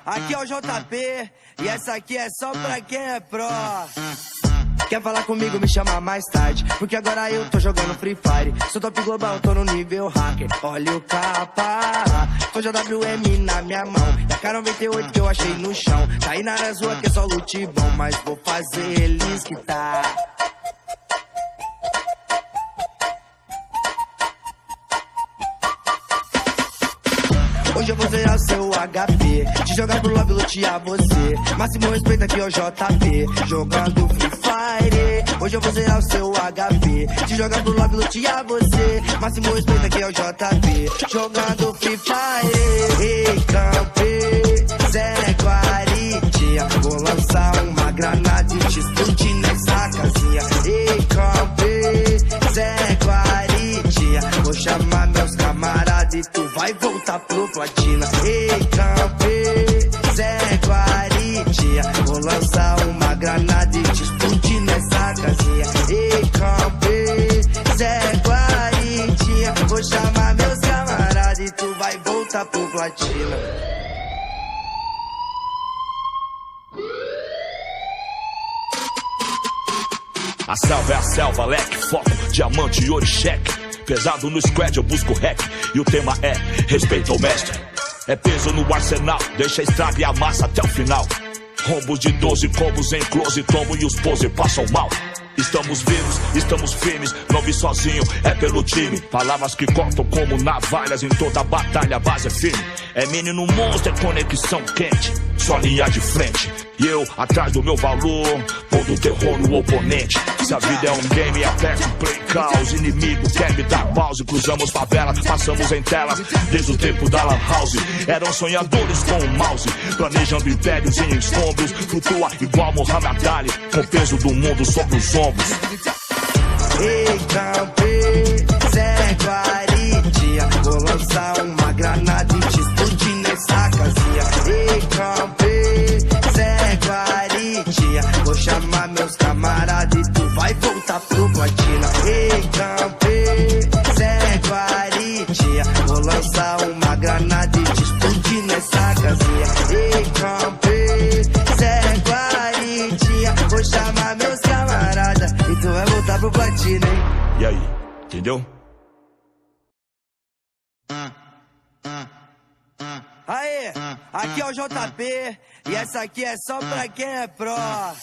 aqui é o JP e essa aqui é só pra quem é pró. Quer falar comigo, me chama mais tarde, porque agora eu tô jogando Free Fire. Sou top global, tô no nível hacker. Olha o capa, tô JWM na minha mão. E a K98 que eu achei no chão. Tá aí na rua que é só loot bom, mas vou fazer eles quitar. Hoje eu vou zerar seu HP, te jogar pro lobby, lutear você. Máximo respeito aqui é o JP, jogando Free Fire. Hoje eu vou zerar o seu HP, te jogar pro lobby, lutear você. Máximo respeito aqui é o JP, jogando Free Fire. Ei, campe, Zé Guaritinha, vou lançar uma granada e te explodir nessa casinha. Ei, campe, Zé Guaritinha, vou chamar meus camaradas e tu vai voltar pro platina. Ei, campe, Zé Guaritinha, vou lançar uma granada e te explodir nessa casinha. Ei, campe, Zé Guaritinha, vou chamar meus camaradas e tu vai voltar pro platina. A selva é a selva, leque, foco, diamante, ouro e cheque. Pesado no squad, eu busco hack. E o tema é respeito ao mestre. É peso no arsenal, deixa a estrada e a massa até o final. Rombos de 12 combos em close, tomo e os pose passam mal. Estamos vivos, estamos firmes, não vi sozinho, é pelo time. Palavras que cortam como navalhas, em toda batalha a base é firme. É menino monstro, é conexão quente, só linha de frente. E eu, atrás do meu valor, pondo terror no oponente. Se a vida é um game, aperto play caos. Inimigo quer me dar pause, cruzamos favelas, passamos em telas. Desde o tempo da lan house, eram sonhadores com o mouse. Planejando impérios em escombros, flutua igual Muhammad Ali, com o peso do mundo sobre os ombros. Ei, campe, Zé Guaritinha, vou lançar uma granada e te explodir nessa casinha. Ei, campe, Zé Guaritinha, vou chamar meus camaradas e tu vai voltar pro platina. Ei, campe, Zé Guaritinha, vou lançar uma granada e te explodir nessa casinha. Ei, campe, Zé Guaritinha, vou chamar meus camaradas e tu vai voltar pro platina, hein? E aí, entendeu? Aê, aqui é o JP e essa aqui é só pra quem é pró.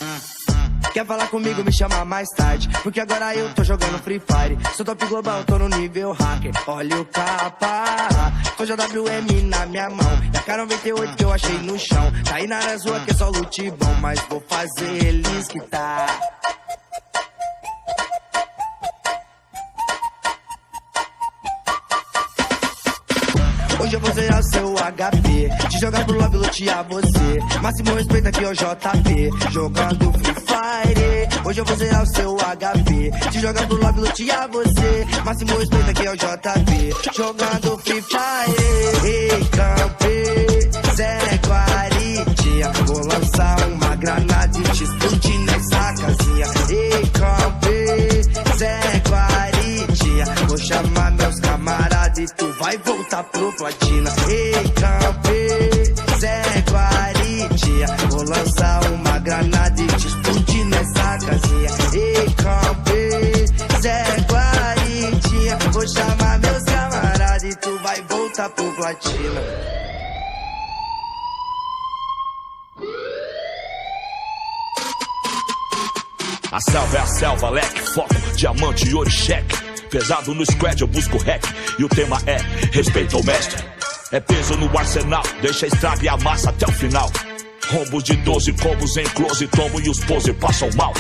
Quer falar comigo, me chama mais tarde, porque agora eu tô jogando Free Fire. Sou top global, tô no nível hacker. Olha o capa, tô JWM na minha mão. E a K98 que eu achei no chão. Tá aí na rua que é só loot bom, mas vou fazer eles quitar. Hoje eu vou zerar o seu HP, te jogar pro lobby, lutear você. Máximo respeito aqui é o JP, jogando Free Fire. Hoje eu vou zerar o seu HP, te jogar pro lobby, lutear você. Máximo respeito aqui é o JP, jogando Free Fire. Ei, campe, Zé Guaritinha, vou lançar uma granada e te explodir nessa casinha. Ei, campe, Zé Guaritinha, vou chamar meus camaradas e tu vai voltar pro platina. Ei, campe, Zé Guaritinha, vou lançar uma granada e te explodir nessa casinha. Ei, campe, Zé Guaritinha, vou chamar meus camaradas e tu vai voltar pro platina. A selva é a selva, leque, foco, diamante, ouro e cheque. Pesado no squad, eu busco hack. E o tema é respeito ao mestre. É peso no arsenal, deixa a estrada e a massa até o final. Rombos de 12 combos em close, tomo e os pose passam mal.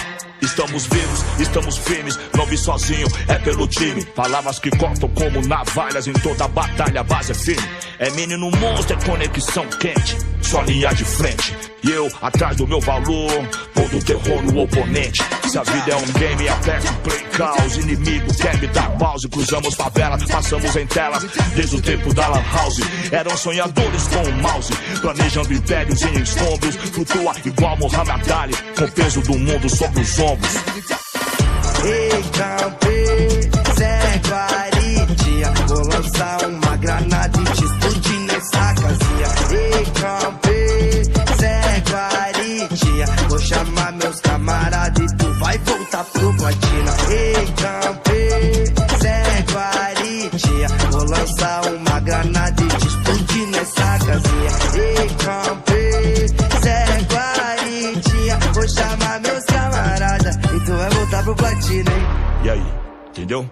Estamos vivos, estamos firmes, não vi sozinho, é pelo time. Palavras que cortam como navalhas, em toda batalha a base é firme. É menino monstro, é conexão quente, só linha de frente. E eu, atrás do meu valor, pondo terror no oponente. Se a vida é um game, aperto play caos. Inimigo quer me dar pause, cruzamos favelas, passamos em telas. Desde o tempo da lan house, eram sonhadores com o mouse. Planejando impérios em escombros, flutua igual Muhammad Ali, com o peso do mundo sobre os ombros. Ei, campe, Zé Guaritinha, vou lançar uma granada e te explodir nessa casinha. Ei, campe, chamar meus camaradas e tu vai voltar pro platina. Ei, campe, Zé Guaritinha, vou lançar uma granada e te explodir nessa casinha. Ei, campe, Zé Guaritinha, vou chamar meus camaradas e tu vai voltar pro platina, hein? E aí, entendeu?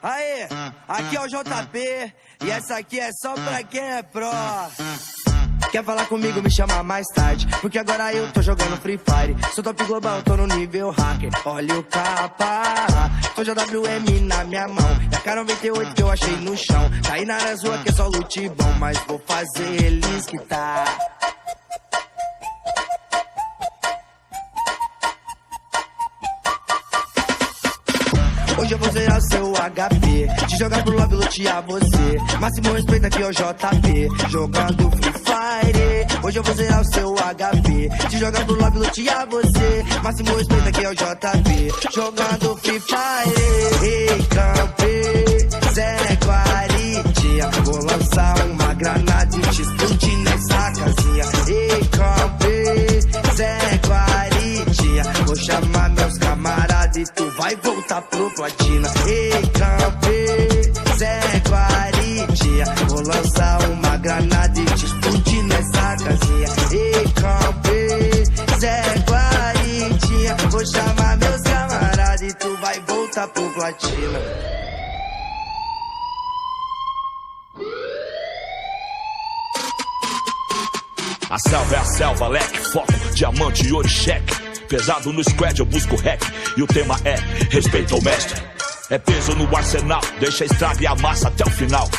Aê, aqui é o JP e essa aqui é só pra quem é pró. Quer falar comigo, me chama mais tarde, porque agora eu tô jogando Free Fire. Sou top global, tô no nível hacker. Olha o capa, tô JWM na minha mão e a K98 que eu achei no chão. Caí na área rua que é só loot bom, mas vou fazer eles quitar. Hoje eu vou zerar seu HP, te jogar pro lobby, lutear você. Máximo respeito aqui é o JP, jogando Free Fire. Hoje eu vou zerar o seu HP, te jogar pro lobby, lutear você. Máximo respeito aqui é o JP, jogando Free Fire. Ei, campe, Zé Guaritinha, vou lançar uma granada e te explodir nessa casinha. Ei, campe, Zé Guaritinha, vou chamar meus camaradas e tu vai voltar pro platina. Ei, campe, Zé Guaritinha, vou lançar uma granada e te explodir nessa casinha. Ei, campe, Zé Guaritinha, vou chamar meus camaradas e tu vai voltar pro platina. A selva é a selva, leque, foco, diamante e ouro cheque. Pesado no squad, eu busco hack. E o tema é respeito ao mestre. É peso no arsenal, deixa estraga e amassa até o final.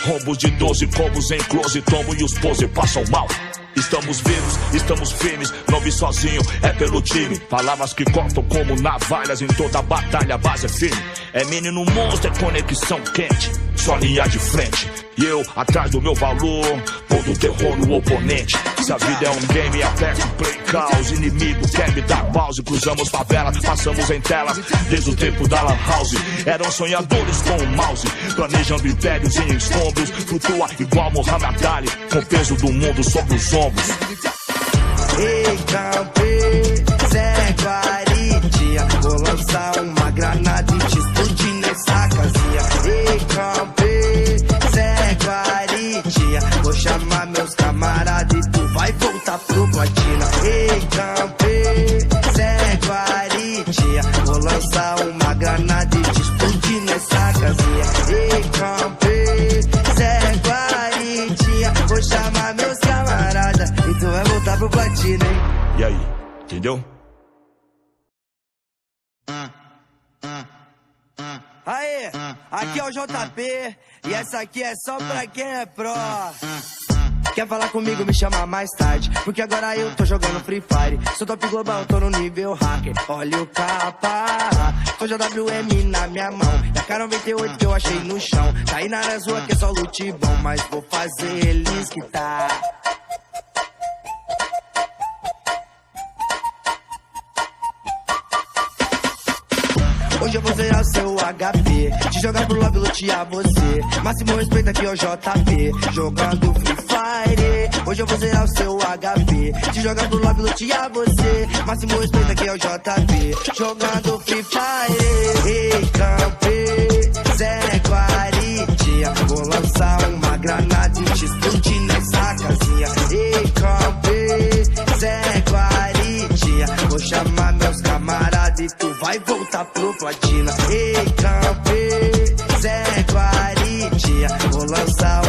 Rombos de 12 combos em close, tombo e os pose passam mal. Estamos vivos, estamos firmes, não vi sozinho, é pelo time. Palavras que cortam como navalhas em toda batalha, a base é firme. É menino monstro, é conexão quente, só linha de frente. E eu, atrás do meu valor, pondo terror no oponente. Se a vida é um game, aperto play caos. Inimigo quer me dar pause, cruzamos favela, passamos em tela. Desde o tempo da lan house, eram sonhadores com o mouse. Planejando impérios em escombros, flutua igual Muhammad Ali, com o peso do mundo sobre os ombros. Ei, campe, Zé Guaritinha, vou lançar uma granada e te explodir nessa casinha. Ei, campe, Zé Guaritinha, vou chamar meus camaradas e tu vai voltar pro platina. Ei, campe, Zé Guaritinha, vou lançar uma granada e te explodir nessa casinha. Ei, campe, Zé Guaritinha, vou chamar meus camaradas e tu vai voltar pro platina, hein? E aí, entendeu? Aê, aqui é o JP e essa aqui é só pra quem é pró. Quer falar comigo, me chama mais tarde, porque agora eu tô jogando Free Fire. Sou top global, tô no nível hacker. Olha o capa, tô JWM na minha mão e a K98 que eu achei no chão. Caí na área rua que é só loot bom, mas vou fazer eles quitar. Hoje eu vou zerar seu HP, te jogar pro lobby, lutear você. Máximo respeito aqui é o JP, jogando Free Fire. Hoje eu vou zerar o seu HP, te jogar pro lobby, lutear você. Máximo respeito aqui é o JP, jogando Free Fire. Ei, campe, Zé Guaritinha, vou lançar uma granada e te explodir nessa casinha. Ei, campe, Zé Guaritinha, vou chamar meus camaradas e tu vai voltar pro platina. Ei, campe, Zé Guaritinha, vou lançar